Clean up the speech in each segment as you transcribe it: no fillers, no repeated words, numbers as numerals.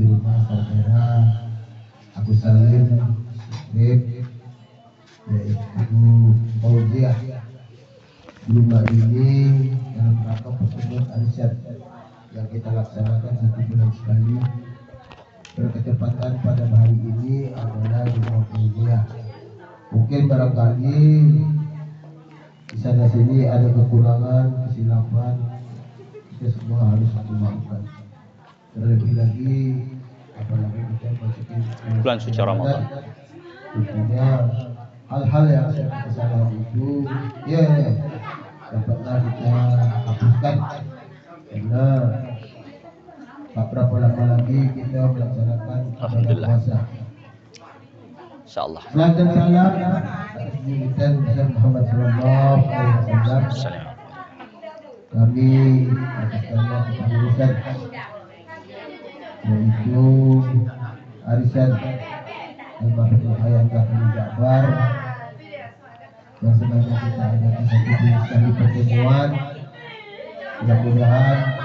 di rumah saudara Abu Salim Rib, yaitu Fauziah. Di rumah ini dalam rangka pertemuan arisan yang kita laksanakan 1 bulan sekali. Berketepatan pada hari ini adalah rumah Fauziah. Mungkin barangkali di sana sini ada kekurangan, kesilapan, kita semua harus dimaafkan. Terlebih lagi, apalagi kita masukin bulan suci Ramadan. Tentunya hal-hal yang kesalahan itu, ya dapatlah kita hapuskan, karena tak berapa lama lagi kita melaksanakan ibadah puasa. Insyaallah. Salam dan salam atas junjungan besar Muhammad sallallahu alaihi wasallam. Kami atas nama kepengurusan yaitu arisan almarhum Ayah Kafir Ja'far yang sengaja kita adakan 1 bulan sekali pertemuan. Mudah-mudahan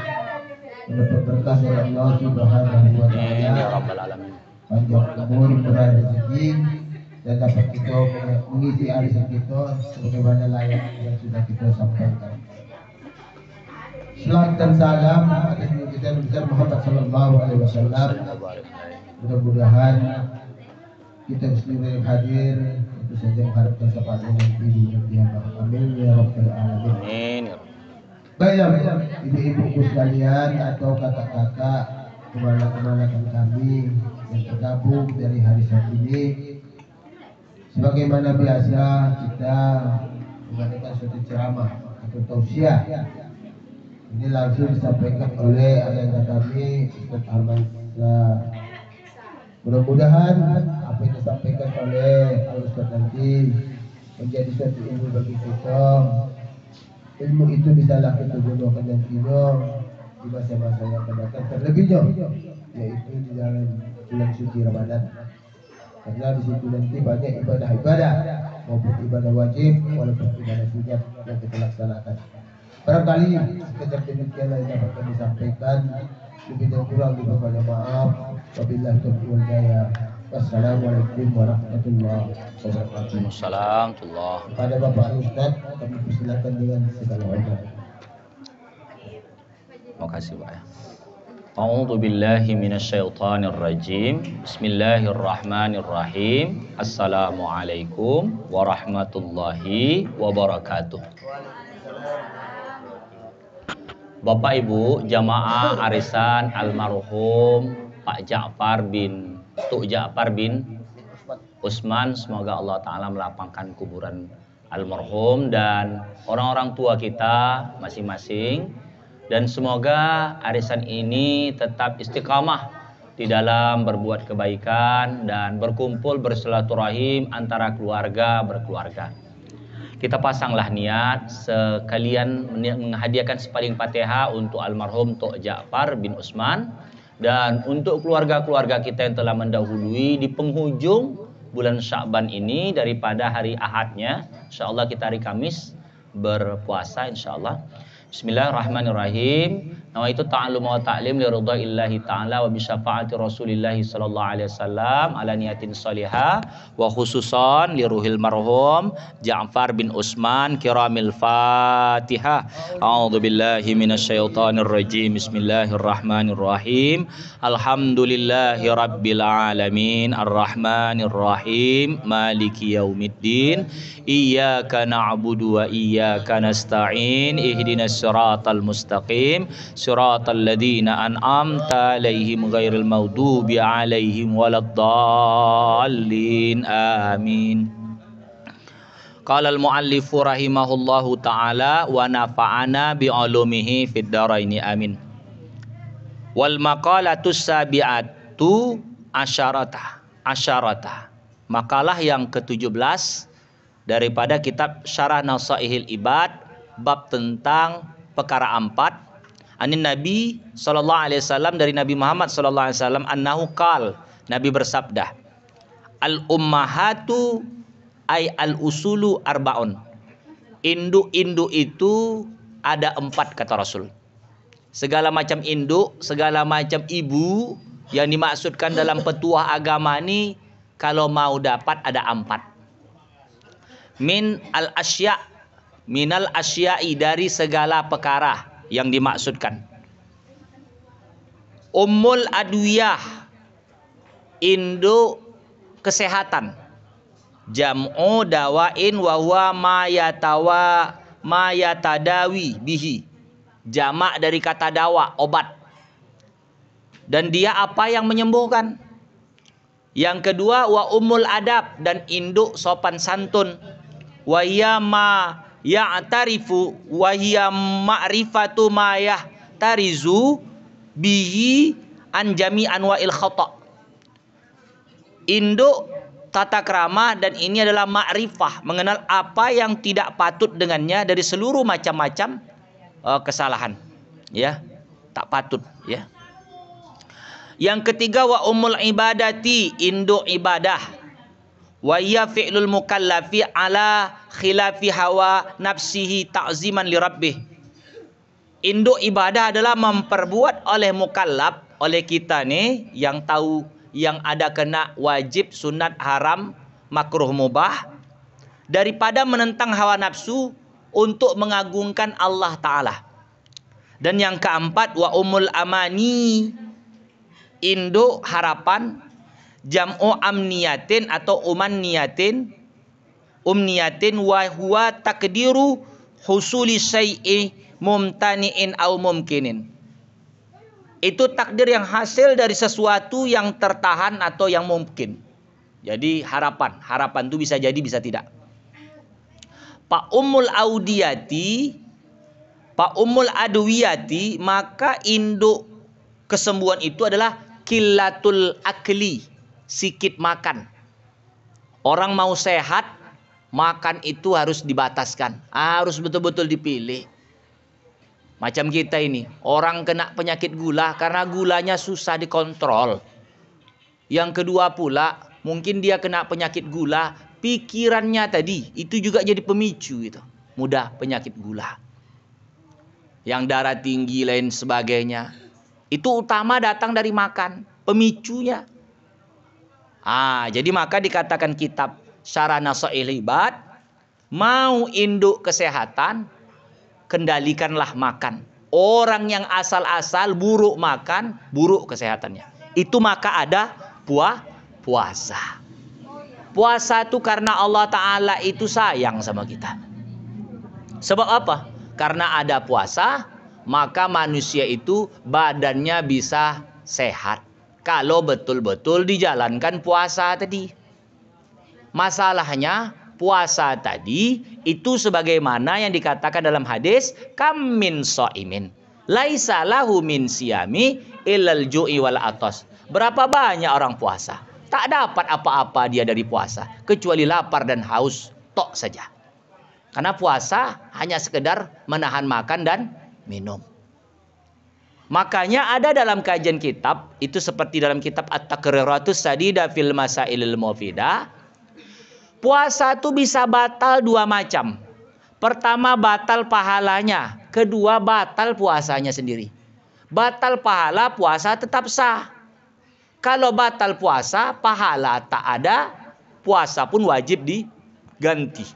mendapat berkah dari Allah Subhanahu wa taala, panjang umur, murah rezeki, dan dapat kita mengisi arisan kita sebagaimana layak yang sudah kita sampaikan. Salam dan salam atas junjungan besar Muhammad sallallahu alaihi wasallam. Mudah-mudahan kita semua yang hadir tentu saja mengharapkan syafaat nanti di dunia. Amin ya rabbal alamin. Amin. Baiklah ibu-ibuku sekalian atau kakak-kakak kemana-kemana kami yang tergabung dari hari Sabtu ini, sebagaimana biasa kita mengadakan suatu ceramah atau tausiah. Ini langsung disampaikan oleh ayah kami Ustaz Arman. Mudah-mudahan apa yang disampaikan oleh Ustaz nanti menjadi suatu ilmu bagi kita. Ilmu itu bisalah kita gunakan nantinya di masa-masa yang akan datang, terlebihnya yaitu di dalam bulan suci Ramadan. Karena di situ nanti banyak ibadah-ibadah maupun ibadah wajib walaupun ibadah sunat yang kita laksanakan. Barangkali sekedar demikianlah yang dapat kami sampaikan. Lebih dan kurang dimohon maaf. Wabillahi taufiq wal hidayah. Wassalamualaikum warahmatullahi wabarakatuh. Waalaikumsalam. Pada Bapak Ustaz kami persilakan dengan segala hormat. Terima kasih Pak. A'udzu billahi minasyaitonir rajim. Bismillahirrahmanirrahim. Assalamualaikum warahmatullahi wabarakatuh. Bapak Ibu jamaah arisan almarhum Pak Ja'far bin Tuk Ja'far bin Usman, semoga Allah Ta'ala melapangkan kuburan almarhum dan orang-orang tua kita masing-masing, dan semoga arisan ini tetap istiqamah di dalam berbuat kebaikan dan berkumpul bersilaturahim antara keluarga berkeluarga. Kita pasanglah niat sekalian menghadiahkan sepaling Fatihah untuk almarhum Tuk Ja'far bin Usman dan untuk keluarga-keluarga kita yang telah mendahului di penghujung bulan Sya'ban ini daripada hari Ahadnya. Insyaallah kita hari Kamis berpuasa insyaallah. Bismillahirrahmanirrahim. Nawaitu ta'allum wa ta'lim li ridhaillahi ta'ala wa bi syafaati Rasulillah sallallahu alaihi wasallam ala niyatin salihah wa khususan li ruhil marhum Ja'far bin Usman kiramil Fatihah. A'udzu billahi minasyaitonir rajim. Bismillahirrahmanirrahim. Alhamdulillahi rabbil alamin arrahmanir rahim maliki yaumiddin iyyaka na'budu wa iyyaka nasta'in ihdinas siratal mustaqim siratal ladzina an'amta 'alaihim ghairil maghdubi 'alaihim waladdallin amin. Qala al-muallifu rahimahullahu ta'ala wa nafa'ana bi 'ulumihi fid dharaini amin. Wal maqalatus sabi'atu asyarata. Makalah yang ke-17 daripada kitab Syarah Nasaihil Ibad bab tentang perkara 4. Anin Nabi sallallahu alaihi wasallam, dari Nabi Muhammad sallallahu alaihi wasallam, annahu qal, Nabi bersabda, al ummahatu ay al usulu arbaun. Induk-induk itu ada 4 kata Rasul. Segala macam induk, segala macam ibu Yang dimaksudkan dalam petuah agama ini, kalau mau dapat ada 4. Minal asya'i, dari segala perkara yang dimaksudkan. Ummul adwiyah, induk kesehatan. Jam'u dawain wa huwa ma yatadawi bihi. Jamak dari kata dawa, obat. Dan dia apa yang menyembuhkan. Yang kedua, wa umul adab, dan induk sopan santun. Wa hiya ma ya'tarifu wa hiya ma'rifatu ma yahtarizu bihi an jami anwa'il khata'. Induk tata krama, dan ini adalah ma'rifah, mengenal apa yang tidak patut dengannya dari seluruh macam-macam kesalahan, ya, tak patut, ya. Yang ketiga, wa umul ibadati, induk ibadah. Wa hiya fi'lul mukallafi ala khilafi hawa nafsihi ta'ziman li rabbih. Induk ibadah adalah memperbuat oleh mukallaf, oleh kita nih yang tahu yang ada kena wajib, sunat, haram, makruh, mubah, daripada menentang hawa nafsu untuk mengagungkan Allah Ta'ala. Dan yang keempat, wa umul amani, induk harapan. Jam'u amniyatin atau umniyatin wa huwa takdiru husuli syai'i mumtani'in au mumkinin. Itu takdir yang hasil dari sesuatu yang tertahan atau yang mungkin. Jadi harapan itu bisa jadi, bisa tidak. Pak umul adwiyati, maka induk kesembuhan itu adalah killatul akli, sikit makan. Orang mau sehat, makan itu harus dibataskan, harus betul-betul dipilih. Macam kita ini, orang kena penyakit gula karena gulanya susah dikontrol. Yang kedua pula, mungkin dia kena penyakit gula, pikirannya tadi itu juga jadi pemicu itu, mudah penyakit gula. Yang darah tinggi lain sebagainya, itu utama datang dari makan, pemicunya. Jadi maka dikatakan kitab Syarah Nasaihil Ibad, mau induk kesehatan, kendalikanlah makan. Orang yang asal-asal buruk makan, buruk kesehatannya. Itu maka ada puasa. Puasa itu karena Allah Ta'ala itu sayang sama kita. Sebab apa? Karena ada puasa, maka manusia itu badannya bisa sehat. Kalau betul-betul dijalankan puasa tadi. Masalahnya puasa tadi itu sebagaimana yang dikatakan dalam hadis, kam min shaimin laisa lahu min siyami illal ju'i wal atas. Berapa banyak orang puasa, tak dapat apa-apa dia dari puasa kecuali lapar dan haus tok saja. Karena puasa hanya sekedar menahan makan dan minum. Makanya ada dalam kajian kitab, itu seperti dalam kitab At-Taqriratus Sadida fil Masailil Mufidah, puasa itu bisa batal 2 macam. Pertama, batal pahalanya. Kedua, batal puasanya sendiri. Batal pahala, puasa tetap sah. Kalau batal puasa, pahala tak ada, puasa pun wajib diganti.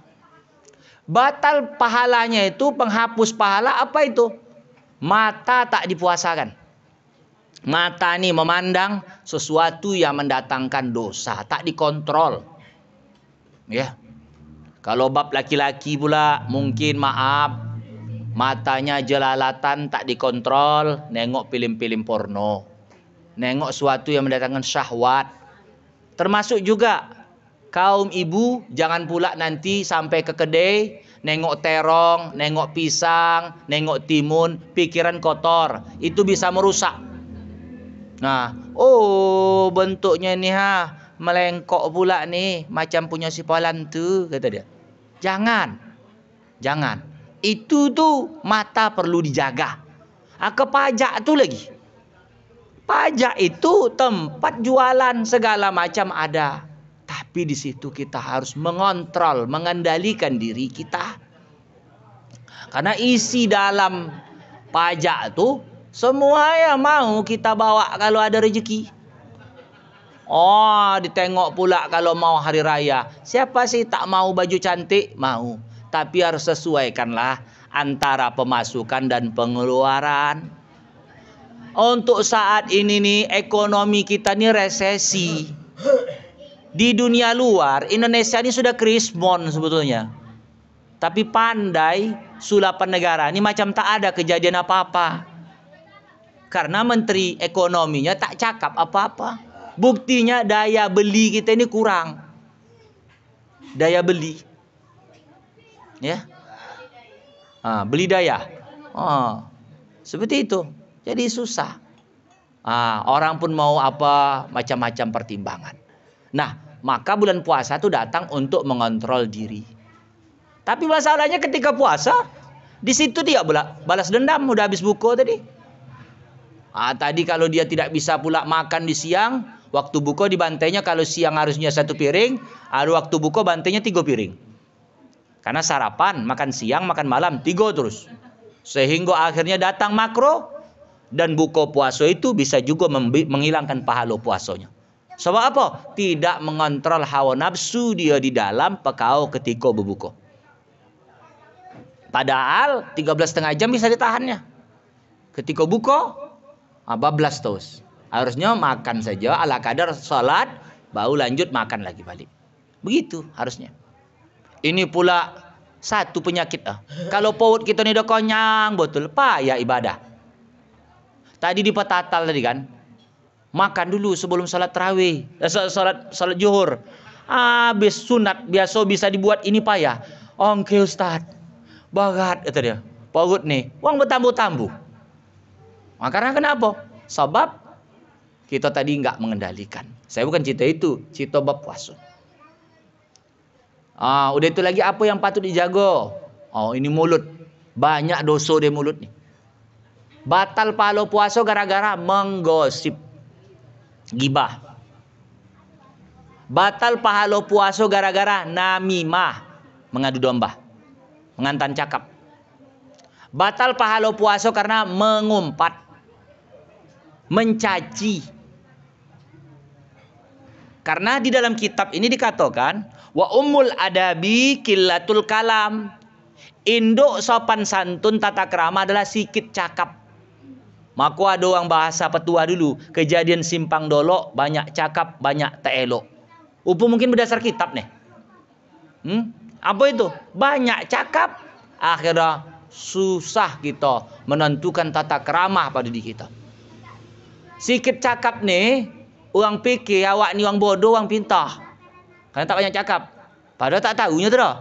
Batal pahalanya itu, penghapus pahala apa itu? Mata tak dipuasakan. Mata ini memandang sesuatu yang mendatangkan dosa, tak dikontrol. Ya. Kalau bab laki-laki pula, mungkin maaf, matanya jelalatan, tak dikontrol, nengok film-film porno, nengok sesuatu yang mendatangkan syahwat. Termasuk juga kaum ibu, jangan pula nanti sampai ke kedai, nengok terong, nengok pisang, nengok timun, pikiran kotor. Itu bisa merusak. Nah, bentuknya ini melengkok pula nih, macam punya si Polan tu, kata dia. Jangan. Itu tuh mata perlu dijaga. Ke pajak tu lagi. Pajak itu tempat jualan segala macam ada. Tapi di situ kita harus mengontrol, mengendalikan diri kita. Karena isi dalam pajak itu semua yang mau kita bawa kalau ada rezeki. Oh, ditengok pula kalau mau hari raya. Siapa sih tak mau baju cantik? Mau. Tapi harus sesuaikanlah antara pemasukan dan pengeluaran. Untuk saat ini nih, ekonomi kita nih resesi. Di dunia luar, Indonesia ini sudah krismon sebetulnya. Tapi pandai sulapan negara ini macam tak ada kejadian apa-apa. Karena menteri ekonominya tak cakap apa-apa. Buktinya daya beli kita ini kurang. Daya beli. Ya. Beli daya. Seperti itu. Jadi susah. Orang pun mau apa, macam-macam pertimbangan. Nah, maka bulan puasa itu datang untuk mengontrol diri. Tapi masalahnya ketika puasa, di situ dia balas dendam, udah habis buka tadi. Tadi kalau dia tidak bisa pula makan di siang, waktu buka dibantainya kalau siang harusnya 1 piring, ada waktu buka bantainya 3 piring. Karena sarapan, makan siang, makan malam, 3 terus. Sehingga akhirnya datang makro, dan buka puasa itu bisa juga menghilangkan pahala puasanya. Sebab apa? Tidak mengontrol hawa nafsu dia di dalam pekau ketika berbuka. Padahal 13,5 jam bisa ditahannya. Ketika buka, bablas terus. Harusnya makan saja ala kadar salat, baru lanjut makan lagi balik. Begitu harusnya. Ini pula satu penyakit. Kalau paut kita ni dah konyang betul, payah ibadah. Tadi di petatal tadi kan, makan dulu sebelum salat tarawih, salat zuhur. Habis sunat biasa bisa dibuat ini payah. Oke Ustaz, bagat kata dia. Paut nih, uang bertambuh-tambuh. Karena kenapa? Sebab kita tadi enggak mengendalikan. Saya bukan cerita itu, cerita bab puasa. Udah itu lagi apa yang patut dijaga? Ini mulut. Banyak dosa di mulut nih. Batal pahala puasa gara-gara menggosip. Gibah. Batal pahala puasa gara-gara namimah. Mengadu domba. Mengantan cakap. Batal pahala puasa karena mengumpat. Mencaci. Karena di dalam kitab ini dikatakan, wa ummul adabi killatul kalam. Induk sopan santun tata krama adalah sikit cakap. Maka ada orang bahasa petua dulu, kejadian simpang dolok, banyak cakap, banyak tak elok. Mungkin berdasar kitab nih. Apa itu? Banyak cakap, akhirnya susah kita menentukan tata krama pada diri kita. Sikit cakap nih, orang pikir awak ni orang bodoh, orang pintar. Karena tak banyak cakap. Padahal tak tahunya tu dah.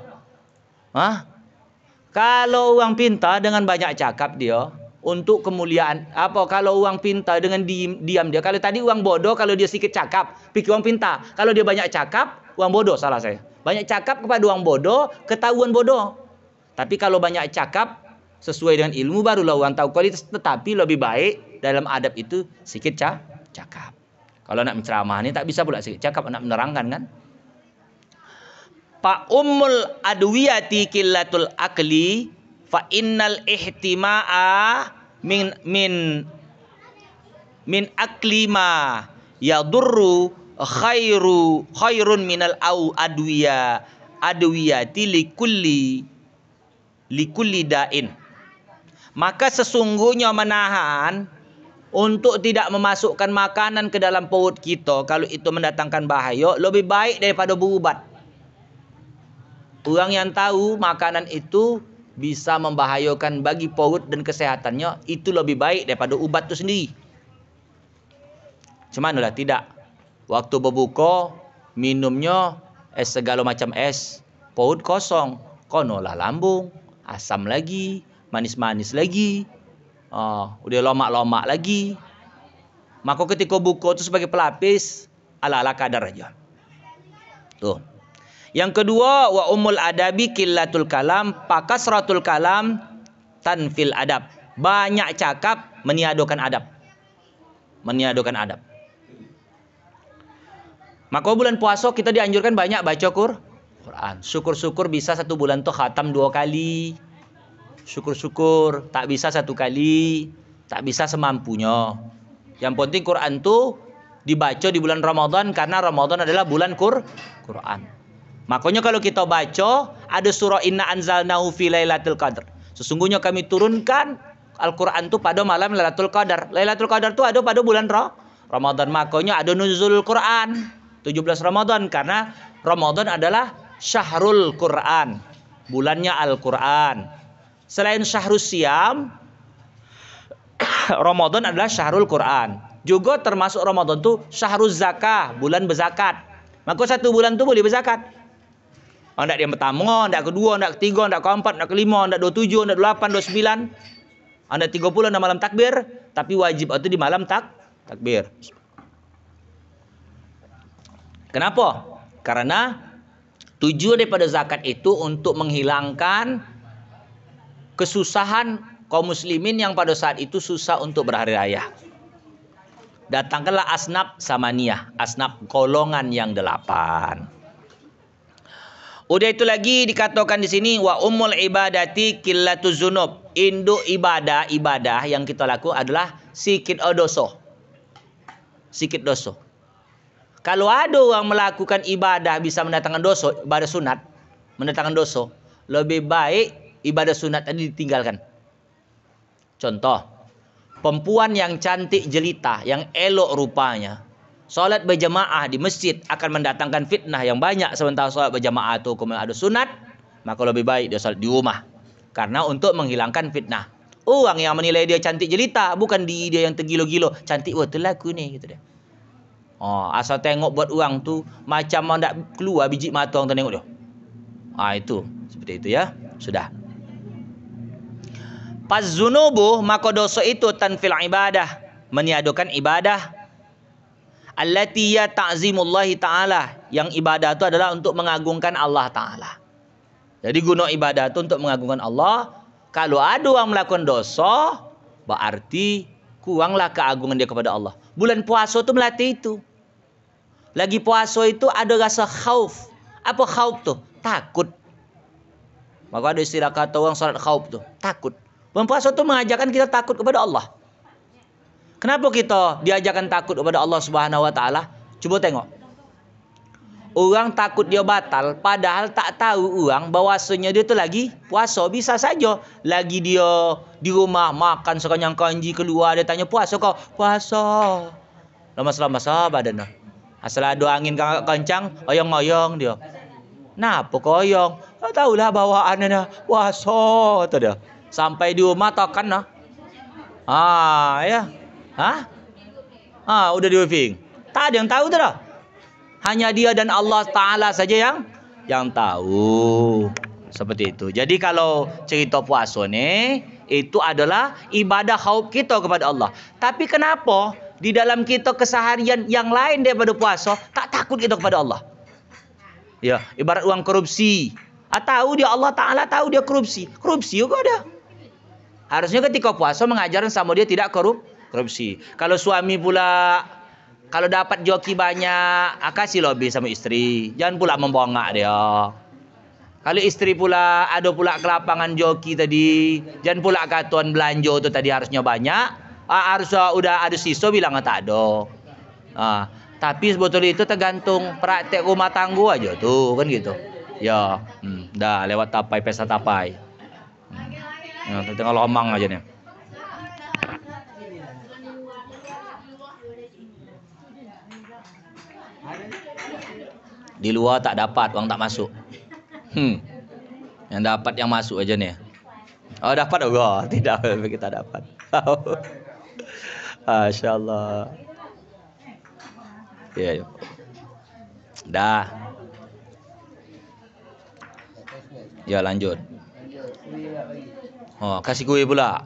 Kalau orang pintar dengan banyak cakap dia, untuk kemuliaan. Kalau orang pintar dengan diam dia. Kalau tadi orang bodoh, kalau dia sikit cakap, pikir orang pintar. Kalau dia banyak cakap, orang bodoh, salah saya. Banyak cakap kepada orang bodoh, ketahuan bodoh. Tapi kalau banyak cakap, sesuai dengan ilmu, barulah orang tahu kualitas. Tetapi lebih baik dalam adab itu sikit cakap. Kalau nak menceramah ni tak bisa pula sikit cakap, nak menerangkan kan. Fa ummul adwiyati killatul akli fa innal ihtima'a min aklima yadurru khairun minal adwiyati likulli da'in. Maka sesungguhnya menahan untuk tidak memasukkan makanan ke dalam perut kita, kalau itu mendatangkan bahaya, lebih baik daripada berubat. Orang yang tahu makanan itu bisa membahayakan bagi perut dan kesehatannya, itu lebih baik daripada ubat itu sendiri. Cuman lah tidak. Waktu berbuka, minumnya segala macam es, perut kosong, konolah lambung, asam lagi, manis-manis lagi, udah lomak-lomak lagi. Maka ketika buka itu sebagai pelapis, ala-ala kadar aja. Tuh. Yang kedua, wa umul adabi killatul kalam, pakasratul kalam tanfil adab. Banyak cakap meniadakan adab. Meniadakan adab. Maka bulan puasa kita dianjurkan banyak baca Quran. Syukur-syukur bisa 1 bulan tuh khatam 2 kali. Syukur-syukur tak bisa 1 kali, tak bisa semampunya. Yang penting Quran tuh dibaca di bulan Ramadan karena Ramadan adalah bulan Quran. Makanya kalau kita baca ada surah Inna Anzalnahu fi Lailatul Qadar. Sesungguhnya kami turunkan Al-Quran itu pada malam Lailatul Qadar. Lailatul Qadar itu ada pada bulan Ramadan. Makanya ada nuzul Quran 17 Ramadan karena Ramadan adalah syahrul Quran. Bulannya Al-Quran. Selain syahrul siam, Ramadan adalah syahrul Quran. Juga termasuk Ramadan itu syahrul zakah, bulan berzakat. Maka satu bulan itu boleh berzakat. Ndak yang pertama, ndak kedua, ndak ketiga, ndak keempat, ndak kelima, ndak 27, ndak 28, 29. Ndak 30 ndak malam takbir, tapi wajib itu di malam takbir. Kenapa? Karena tujuan daripada zakat itu untuk menghilangkan kesusahan kaum muslimin yang pada saat itu susah untuk berhari raya. Datangkanlah asnaf samaniyah, asnaf golongan yang 8. Udah itu lagi dikatakan di sini wa ummul ibadati qillatuz dzunub. Induk ibadah yang kita lakukan adalah sikit dosa. Sikit dosa. Kalau ada orang melakukan ibadah bisa mendatangkan dosa, ibadah sunat mendatangkan dosa, lebih baik ibadah sunat tadi ditinggalkan. Contoh, perempuan yang cantik jelita, yang elok rupanya, salat berjamaah di masjid akan mendatangkan fitnah yang banyak, sementara salat berjamaah itu kemudian ada sunat, maka lebih baik dia salat di rumah. Karena untuk menghilangkan fitnah. Orang yang menilai dia cantik jelita, bukan dia yang tergilo-gilo, cantik betul aku ni gitu dia. Oh, asal tengok buat orang tu macam nak keluar biji mata orang tu tengok dia. Itu seperti itu ya. Sudah. Faz-dzunubu, maka dosa itu tanfil ibadah, meniadakan ibadah. Allati ya ta'zimullahi ta'ala, yang ibadah itu adalah untuk mengagungkan Allah Ta'ala. Jadi guna ibadah itu untuk mengagungkan Allah. Kalau ada orang melakukan dosa, berarti kuranglah keagungan dia kepada Allah. Bulan puasa itu melatih itu. Lagi puasa itu ada rasa khauf. Apa khauf tu? Takut. Maka ada istilah kata orang salat khauf tu, takut. Bulan puasa itu mengajarkan kita takut kepada Allah. Kenapa kita diajarkan takut kepada Allah Subhanahu wa taala? Coba tengok. Orang takut dia batal, padahal tak tahu orang bahwasanya dia tu lagi puasa. Bisa saja lagi dia di rumah makan sekanyang kanji, keluar dia tanya puasa kau? Puasa. Lama-lama sabar dah. Asal ada angin kencang, oyong-oyong dia. Napa kau oyong? Tak tahulah bawaan dia. Puasa tu dia. Sampai di rumah tokan nah. Ya. Udah di briefing. Tak ada yang tahu tu dah. Hanya dia dan Allah Ta'ala saja yang tahu. Seperti itu. Jadi kalau cerita puasa ni, itu adalah ibadah khauf kita kepada Allah. Tapi kenapa di dalam kita keseharian yang lain daripada puasa, tak takut kita kepada Allah? Ya, ibarat orang korupsi. Tahu dia Allah Ta'ala, tahu dia korupsi. Korupsi juga ada. Harusnya ketika puasa mengajarkan sama dia tidak korupsi. Kalau suami pula, kalau dapat joki banyak, kasih lebih sama istri. Jangan pula membongak dia. Kalau istri pula ada pula kelapangan joki tadi, jangan pula katuan belanja tu tadi harusnya banyak. Harus udah ada sisa bilang tak ada. Tapi sebetulnya itu tergantung praktek rumah tangga aja tuh kan gitu. Ya, dah lewat tapai pesta tapai. Tengah lomang aja nih. Di luar tak dapat, uang tak masuk. Yang dapat yang masuk aja nih. Oh dapat juga, tidak kita dapat. Masya Allah. Ya. Dah. Ya lanjut. Kasih kue pula.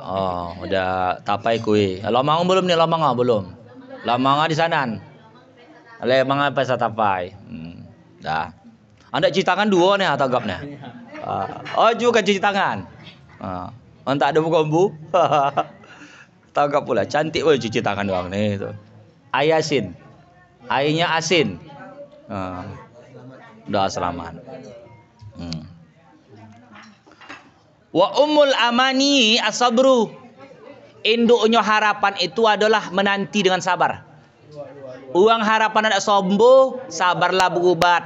Udah tapai kue. Lomang belum nih, lomang belum. Lomang di sana. Lomang apa saya tapai. Dah. Anda cuci tangan dua nih atau gap nih? Juga cuci tangan. Tak ada buku. Tanggap pula. Cantik pula cuci tangan doang nih itu. Air asin. Airnya asin. Doa selamat. Wa ummul amani as-sabru. Induknya harapan itu adalah menanti dengan sabar. Uang harapan anda sembuh, sabarlah berubat.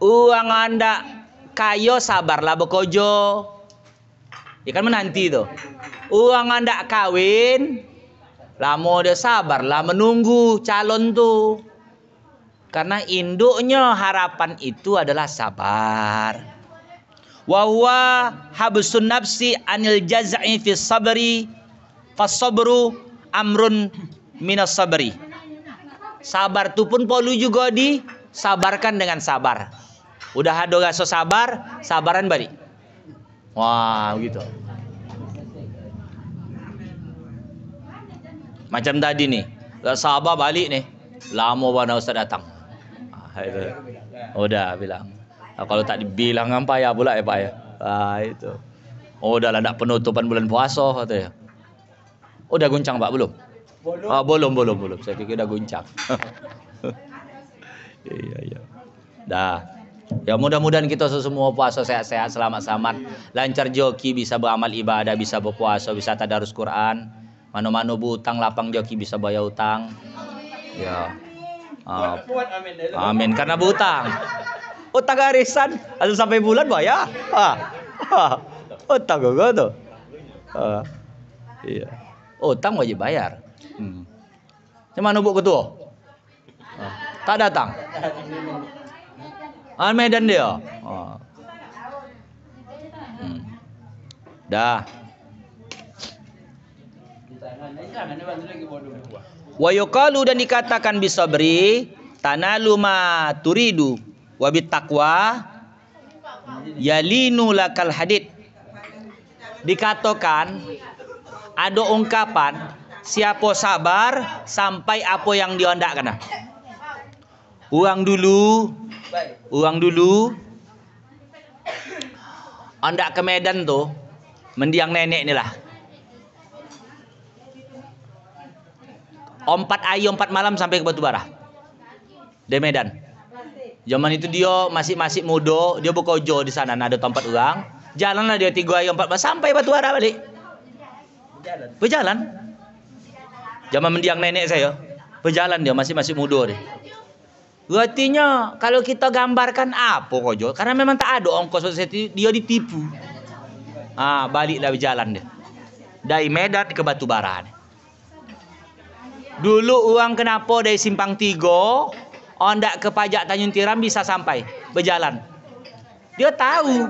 Uang anda kayo, sabarlah bekojo. Ya kan menanti tuh. Uang anda kawin, lama dia sabarlah menunggu calon tuh. Karena induknya harapan itu adalah sabar. Wa huwa habsun nafsi anil jaz'i fi sabri fasabru amrun minas sabri. Sabar itu pun perlu juga disabarkan dengan sabar. Udah ada rasa sabar, sabaran balik. Wah, gitu. Macam tadi nih, sabar balik nih. Lama mana Ustaz datang. Itu. Udah bilang. Nah, kalau tak dibilang apa ya pula ya Pak ya. Itu. Udah lah nak penutupan bulan puasa katanya. Udah guncang Pak belum? Belum. Saya pikir udah guncang. Iya. Dah. Ya mudah-mudahan kita semua puasa sehat-sehat, selamat-selamat, lancar joki, bisa beramal ibadah, bisa berpuasa, bisa tadarus Quran. Mano-mano berutang lapang joki bisa bayar utang. Ya. Amin karena berutang. Utang arisan atau sampai bulan bayar. Utang gak tuh. Iya. Utang wajib bayar. Cuman nubuk ketua. Tak datang. Medan dia. Dah. Wa yuqalu dan dikatakan bisabri tanalu ma turidu wa bittaqwa yalinu lakal hadid. Dikatakan ada ungkapan siapa sabar sampai apa yang dia hendak kena. Uang dulu hendak ke Medan tuh mendiang nenek ni lah. 4 hari 4 malam sampai ke Batubara di Medan. Zaman itu dia masih muda, dia bekerja di sana, ada tempat orang. Jalanlah dia 3 hari 4 malam sampai Batubara balik. Berjalan. Zaman mendiang nenek saya, berjalan dia masih muda dia. Artinya kalau kita gambarkan apa kojo? Karena memang tak ada ongkos dia ditipu. Baliklah berjalan dia. Dari Medan ke Batubara. Dulu uang kenapa dari Simpang 3 ondak ke pajak Tanjung Tiram bisa sampai berjalan. Dia tahu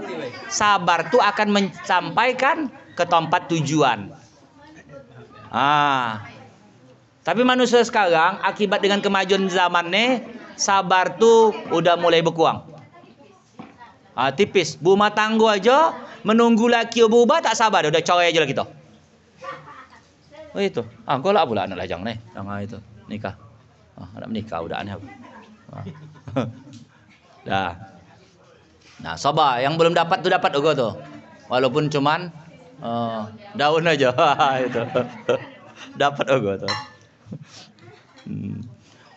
sabar tu akan menyampaikan ke tempat tujuan. Tapi manusia sekarang akibat dengan kemajuan zaman nih, sabar tu udah mulai berkurang. Tipis. Rumah tangga aja menunggu laki berubah tak sabar, udah coy aja lah kita. Itu. Kau lah pula anak lajang nih, jangan itu nikah. Anak menikah udah aneh. Dah. Nah, sabar. Yang belum dapat tu dapat juga tuh. Walaupun cuman daun aja. Itu. Dapat juga tuh.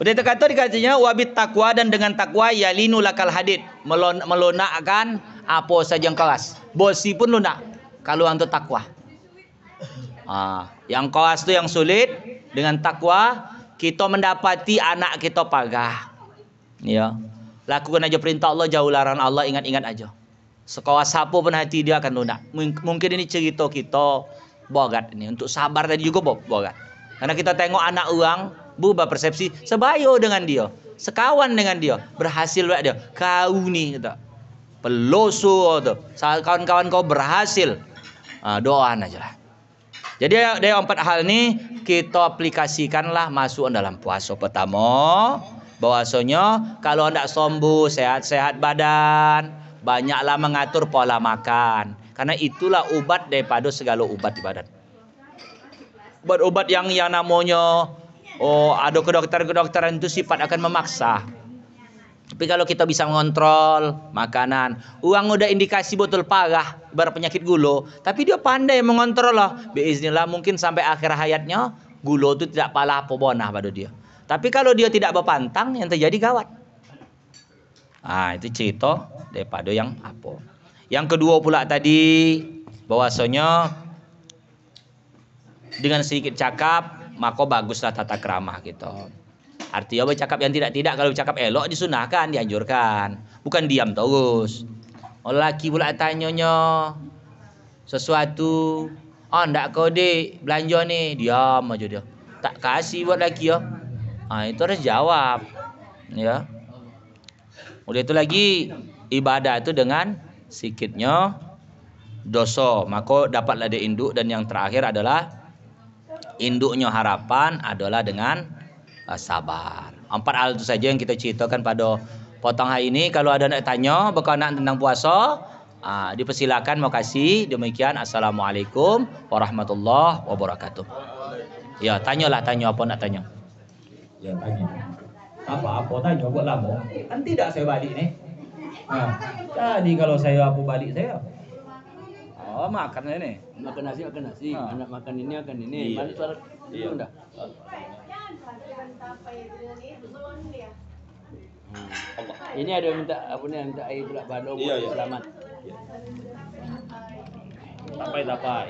Udah itu kata dikasihnya wabit takwa dan dengan takwa yalinu lakal hadid, melunakkan apa saja yang keras. Bosi pun lunak kalau untuk takwa. Yang keras itu yang sulit, dengan takwa kita mendapati anak kita pagah. Ya. Lakukan aja perintah Allah, jauh larangan Allah, ingat-ingat aja. Sekeras apa pun hati dia akan lunak. Mungkin ini cerita kita bogat ini untuk sabar tadi juga bogat. Karena kita tengok anak orang berubah persepsi, sebaya dengan dia, sekawan dengan dia, berhasil buat dia. Kau ni kata peloso tu, kawan-kawan kau berhasil. Doaan aja lah. Jadi dari 4 hal ni kita aplikasikanlah masuk dalam puasa. Pertama, bahwasanya kalau hendak sembuh, sehat-sehat badan, banyaklah mengatur pola makan. Karena itulah ubat daripada segala ubat di badan. Obat-obat yang namanya ada kedokteran itu sifat akan memaksa. Tapi kalau kita bisa mengontrol makanan, uang udah indikasi betul parah berpenyakit gula, tapi dia pandai mengontrol lah. Biiznillah mungkin sampai akhir hayatnya gula itu tidak pala apa bonah pada dia. Tapi kalau dia tidak berpantang, yang terjadi gawat. Itu cerita daripada yang apa. Yang kedua pula tadi bahwasanya dengan sedikit cakap maka baguslah tata krama kita. Artinya bercakap yang tidak-tidak, kalau bercakap elok disunahkan, dianjurkan. Bukan diam terus. Orang lelaki pula tanyanya sesuatu, oh ndak kau dek belanja nih, diam aja dia. Tak kasih buat lelaki ya. Itu harus jawab. Ya. Udah itu lagi ibadah itu dengan sikitnya dosa, maka dapatlah dia induk. Dan yang terakhir adalah induknya harapan adalah dengan sabar. 4 hal itu saja yang kita ceritakan pada potong hari ini. Kalau ada nak tanya berkenaan tentang puasa, dipersilakan. Makasih. Demikian, assalamualaikum warahmatullahi wabarakatuh. Ya, tanyalah, tanya apa nak tanya. Ya tanya. Apa tanya buat lama? Kan tidak saya balik nih. Tadi kalau saya balik saya. Oh, makan ini. Makan nasi, anak makan ini. Iya. Mana suara Iya. udah. Ini ada minta minta air pula balong Iya, iya. selamat. Tapai.